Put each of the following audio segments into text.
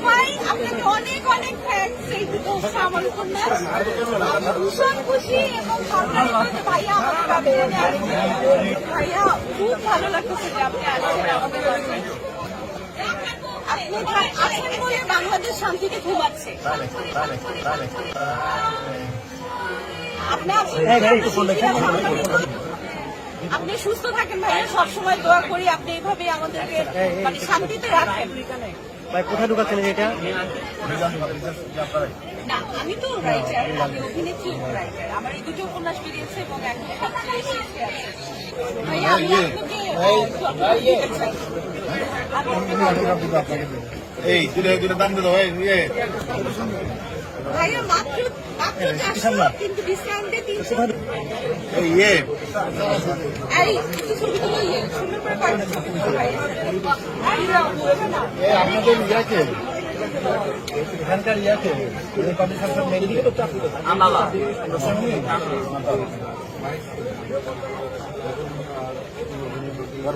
ভাই আপনাকে অনেক অনেক থ্যাঙ্কস এই দুটো আমার উপন্যাস। আমি ভীষণ খুশি এবং ভাইয়া আমাকে আবেদনে আসছে। ভাইয়া খুব ভালো লাগতেছে যে আপনি আসছেন আমাদের কাছে। আপনি আছেন বলে বাংলাদেশ শান্তিতে ঘুমাচ্ছে। আপনি সুস্থ থাকেন ভাইয়া, সবসময় দোয়া করি আপনি এইভাবে আমাদেরকে মানে শান্তিতে রাখেন। কোথায় ঢুকাচ্ছেন এটা? না, আমি তো রাইটার, আমি অভিনেত্রী রাইটার। আমার এই দুটো উপন্যাস বেরিয়েছে এবং এখন সবচেয়ে শীর্ষে আছে। ভাইয়া আমি আপনাকে এই দুটো দাম দিতে হয়। ভাইয়া মাত্র 400, কিন্তু ডিসকাউন্টে 300। ছবি তুলো সুন্দর করে কয়েকটা ছবি তুলো ভাইয়া। আপনাদের ইয়াকে এখানকার ইয়াকে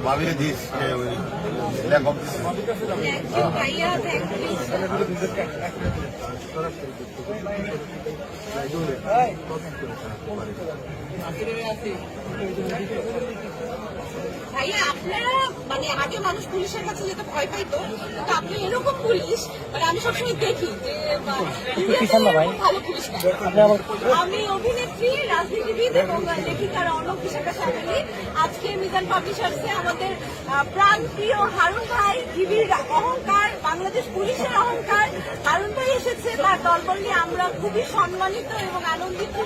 ভাবিয়ে দিস ভাইয়া থ্যাংক ইউ। ভাইয়া আপনারা মানে আগে মানুষ পুলিশের কাছে যেতে ভয় পাইতো, কিন্তু আপনি এরকম পুলিশ মানে আমি সবসময় দেখি যে ভালো পুলিশ। আমি অভিনেত্রী, রাজনীতিবিদ এবং লেখিকা রৌনক বিশাখা সাহেলি। আজকে মিজান পাবলিশার্সে আমাদের প্রাণ প্রিয় হারুন ভাই, টিভির অহংকার, বাংলাদেশ পুলিশের অহংকার হারুন ভাই এসেছে। তার দলবল নিয়ে আমরা খুবই সম্মানিত এবং আনন্দিত।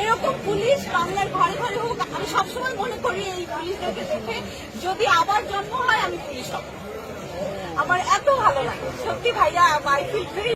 এরকম পুলিশ বাংলার ঘরে ঘরে হোক। আমি সবসময় মনে করি এই পুলিশদেরকে দেখে যদি আবার জন্ম হয় আমি পুলিশ হব। আমার এত ভালো লাগে সত্যি ভাইয়া। I feel very